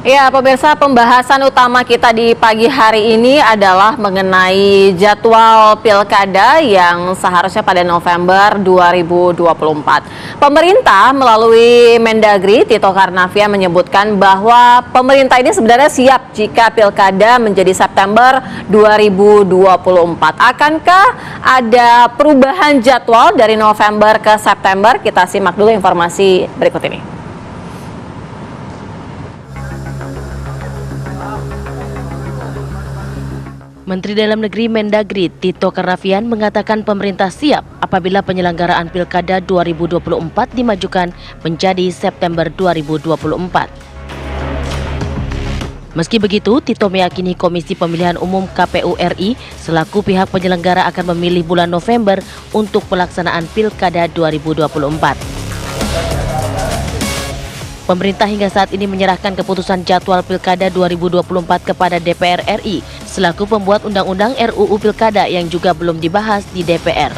Ya, pemirsa, pembahasan utama kita di pagi hari ini adalah mengenai jadwal pilkada yang seharusnya pada November 2024. Pemerintah melalui Mendagri Tito Karnavian menyebutkan bahwa pemerintah ini sebenarnya siap jika pilkada menjadi September 2024. Akankah ada perubahan jadwal dari November ke September? Kita simak dulu informasi berikut ini. Menteri Dalam Negeri Mendagri Tito Karnavian mengatakan pemerintah siap apabila penyelenggaraan Pilkada 2024 dimajukan menjadi September 2024. Meski begitu, Tito meyakini Komisi Pemilihan Umum KPU RI selaku pihak penyelenggara akan memilih bulan November untuk pelaksanaan Pilkada 2024. Pemerintah hingga saat ini menyerahkan keputusan jadwal Pilkada 2024 kepada DPR RI selaku pembuat Undang-Undang RUU Pilkada yang juga belum dibahas di DPR.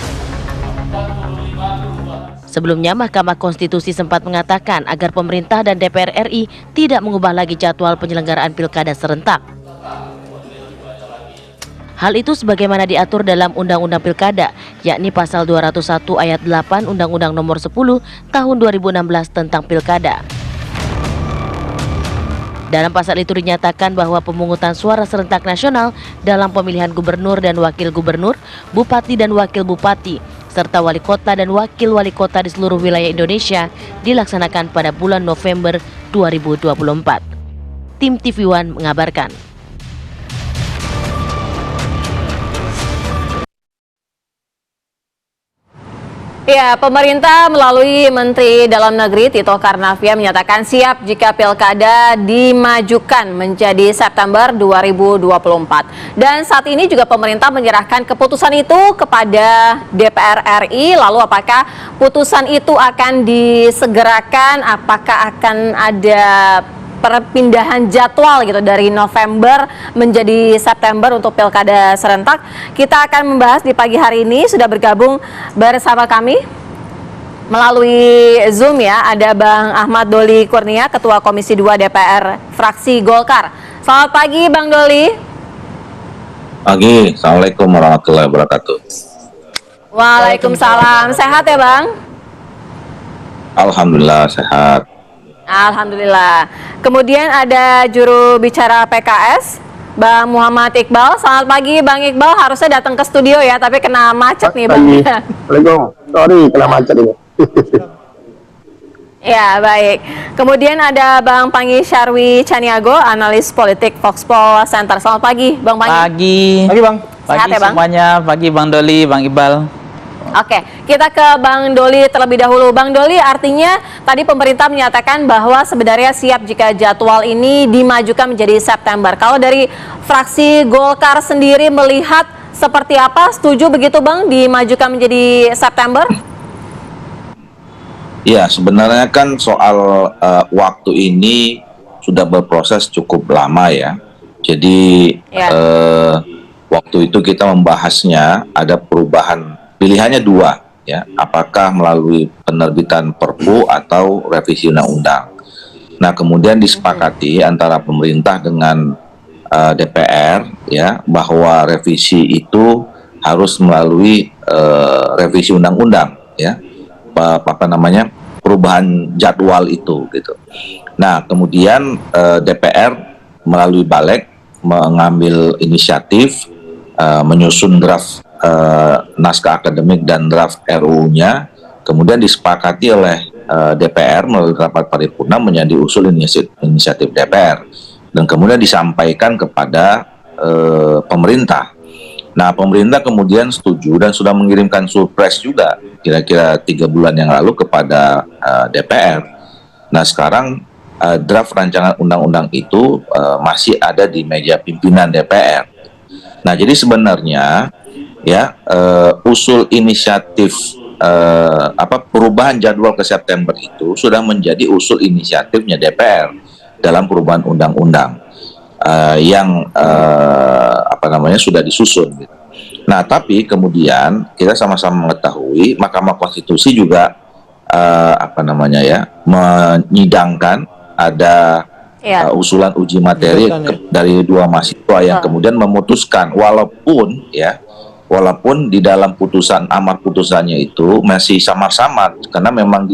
Sebelumnya, Mahkamah Konstitusi sempat mengatakan agar pemerintah dan DPR RI tidak mengubah lagi jadwal penyelenggaraan Pilkada serentak. Hal itu sebagaimana diatur dalam Undang-Undang Pilkada, yakni Pasal 201 Ayat 8 Undang-Undang Nomor 10 Tahun 2016 tentang Pilkada. Dalam pasal itu dinyatakan bahwa pemungutan suara serentak nasional dalam pemilihan gubernur dan wakil gubernur, bupati dan wakil bupati, serta wali kota dan wakil wali kota di seluruh wilayah Indonesia dilaksanakan pada bulan November 2024. Tim TV One mengabarkan. Ya, pemerintah melalui Menteri Dalam Negeri Tito Karnavian menyatakan siap jika pilkada dimajukan menjadi September 2024. Dan saat ini juga pemerintah menyerahkan keputusan itu kepada DPR RI. Lalu apakah putusan itu akan disegerakan? Apakah akan ada perpindahan jadwal gitu dari November menjadi September untuk pilkada serentak? Kita akan membahas di pagi hari ini. Sudah bergabung bersama kami melalui Zoom ya, ada Bang Ahmad Doli Kurnia, Ketua Komisi 2 DPR fraksi Golkar. Selamat pagi Bang Doli. Pagi, Assalamualaikum warahmatullahi wabarakatuh. Waalaikumsalam. Sehat ya Bang? Alhamdulillah sehat. Alhamdulillah. Kemudian ada juru bicara PKS, Bang Muhammad Iqbal. Selamat pagi Bang Iqbal, harusnya datang ke studio ya, tapi kena macet nih Bang. Assalamualaikum, sorry kena macet ini. Ya, baik. Kemudian ada Bang Pangi Syarwi Caniago, analis politik Foxpol Center. Selamat pagi Bang Pangi. Pagi Bang. Sehat Pagi ya Bang? semuanya, pagi Bang Doli, Bang Iqbal. Oke, kita ke Bang Doli terlebih dahulu. Bang Doli, artinya tadi pemerintah menyatakan bahwa sebenarnya siap jika jadwal ini dimajukan menjadi September. Kalau dari fraksi Golkar sendiri melihat seperti apa? Setuju begitu Bang dimajukan menjadi September? Ya, sebenarnya kan soal waktu ini sudah berproses cukup lama ya. Jadi waktu itu kita membahasnya ada perubahan. Pilihannya dua, ya, apakah melalui penerbitan Perpu atau revisi undang-undang. Nah, kemudian disepakati antara pemerintah dengan DPR, ya, bahwa revisi itu harus melalui revisi undang-undang, ya, perubahan jadwal itu, gitu. Nah, kemudian DPR melalui Balik mengambil inisiatif menyusun draft naskah akademik dan draft RUU-nya, kemudian disepakati oleh DPR melalui rapat paripurna menjadi usul inisiatif DPR dan kemudian disampaikan kepada pemerintah. Nah, pemerintah kemudian setuju dan sudah mengirimkan surprise juga kira-kira 3 bulan yang lalu kepada DPR. Nah, sekarang draft rancangan undang-undang itu masih ada di meja pimpinan DPR. Nah, jadi sebenarnya ya usul inisiatif perubahan jadwal ke September itu sudah menjadi usul inisiatifnya DPR dalam perubahan undang-undang yang sudah disusun gitu. Nah, tapi kemudian kita sama-sama mengetahui Mahkamah Konstitusi juga menyidangkan ada Iya. usulan uji materi dari dua mahasiswa yang kemudian memutuskan walaupun di dalam putusan amar putusannya itu masih samar-samar karena memang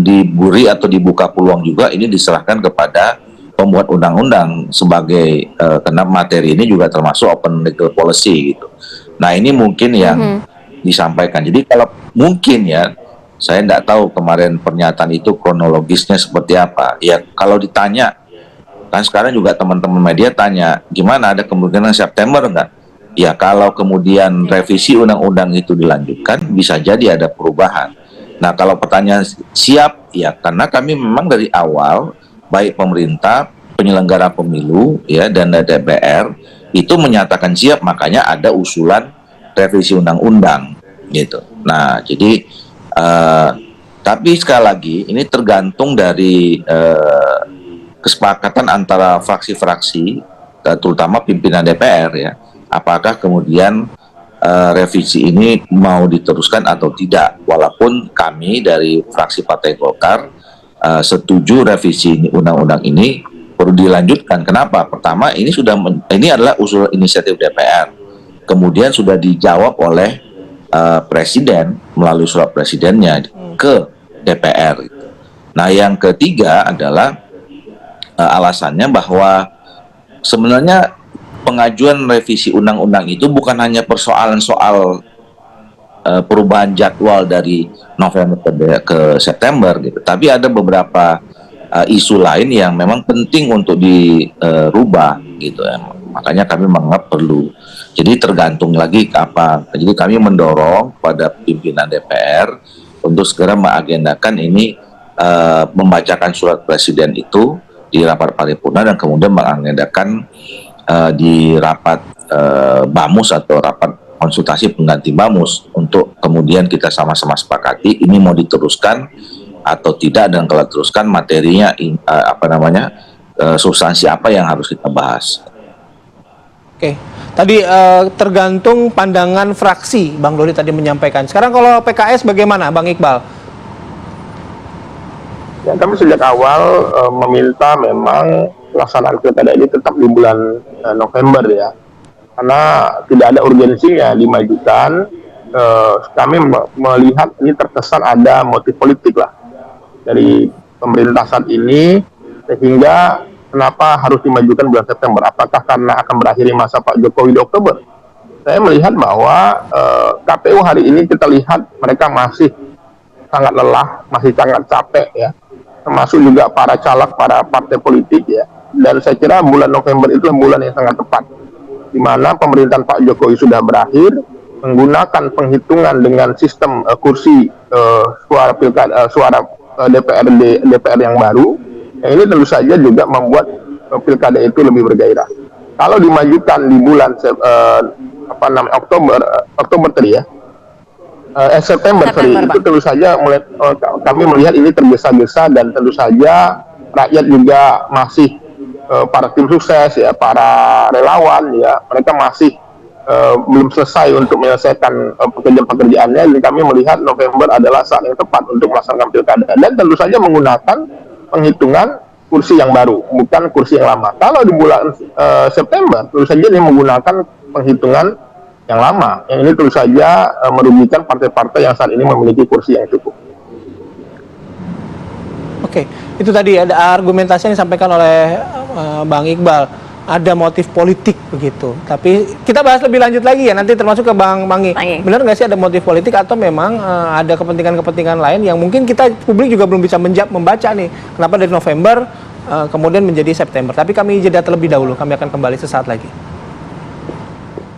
diberi atau dibuka peluang juga ini diserahkan kepada pembuat undang-undang sebagai karena materi ini juga termasuk open legal policy gitu. Nah ini mungkin yang disampaikan. Jadi kalau mungkin ya, saya tidak tahu kemarin pernyataan itu kronologisnya seperti apa. Ya kalau ditanya, kan sekarang juga teman-teman media tanya, gimana ada kemungkinan September enggak? Ya kalau kemudian revisi undang-undang itu dilanjutkan, bisa jadi ada perubahan. Nah kalau pertanyaan siap, ya karena kami memang dari awal, baik pemerintah, penyelenggara pemilu, ya dan DPR, itu menyatakan siap, makanya ada usulan revisi undang-undang, gitu. Nah jadi tapi sekali lagi ini tergantung dari kesepakatan antara fraksi-fraksi, terutama pimpinan DPR ya, apakah kemudian revisi ini mau diteruskan atau tidak. Walaupun kami dari fraksi Partai Golkar setuju revisi undang-undang ini perlu dilanjutkan. Kenapa? Pertama, ini adalah usul inisiatif DPR, kemudian sudah dijawab oleh Presiden melalui surat presidennya ke DPR. Nah, yang ketiga adalah alasannya bahwa sebenarnya pengajuan revisi undang-undang itu bukan hanya persoalan soal perubahan jadwal dari November ke September gitu, tapi ada beberapa isu lain yang memang penting untuk dirubah gitu ya. Makanya kami menganggap perlu. Jadi tergantung lagi ke apa. Jadi kami mendorong pada pimpinan DPR untuk segera mengagendakan ini, membacakan surat presiden itu di rapat paripurna dan kemudian mengagendakan di rapat BAMUS atau rapat konsultasi pengganti BAMUS untuk kemudian kita sama-sama sepakati ini mau diteruskan atau tidak, dan kalau teruskan materinya substansi apa yang harus kita bahas. Oke, tadi tergantung pandangan fraksi, Bang Doli tadi menyampaikan. Sekarang kalau PKS bagaimana, Bang Iqbal? Ya, kami sejak awal meminta memang pelaksanaan pilkada ini tetap di bulan November ya, karena tidak ada urgensinya dimajukan. Kami melihat ini terkesan ada motif politik lah dari pemerintah saat ini, sehingga kenapa harus dimajukan bulan September? Apakah karena akan berakhirnya masa Pak Jokowi di Oktober? Saya melihat bahwa KPU hari ini kita lihat mereka masih sangat lelah, masih sangat capek ya, termasuk juga para caleg, para partai politik ya. Dan saya kira bulan November itu bulan yang sangat tepat, di mana pemerintahan Pak Jokowi sudah berakhir, menggunakan penghitungan dengan sistem kursi suara pilkada, suara DPR yang baru. Yang ini tentu saja juga membuat pilkada itu lebih bergairah. Kalau dimajukan di bulan September itu tentu saja kami melihat ini tergesa-gesa, dan tentu saja rakyat juga masih para tim sukses ya, para relawan ya, mereka masih belum selesai untuk menyelesaikan pekerjaan-pekerjaannya. Jadi kami melihat November adalah saat yang tepat untuk melaksanakan pilkada, dan tentu saja menggunakan penghitungan kursi yang baru, bukan kursi yang lama. Kalau di bulan September, tentu saja ini menggunakan penghitungan yang lama. Yang ini tentu saja merugikan partai-partai yang saat ini memiliki kursi yang cukup. Oke, itu tadi ada argumentasi yang disampaikan oleh Bang Iqbal. Ada motif politik begitu. Tapi kita bahas lebih lanjut lagi ya, nanti termasuk ke Bang Mangi. Benar nggak sih ada motif politik, atau memang ada kepentingan-kepentingan lain yang mungkin kita publik juga belum bisa membaca nih. Kenapa dari November kemudian menjadi September. Tapi kami jeda terlebih dahulu, kami akan kembali sesaat lagi.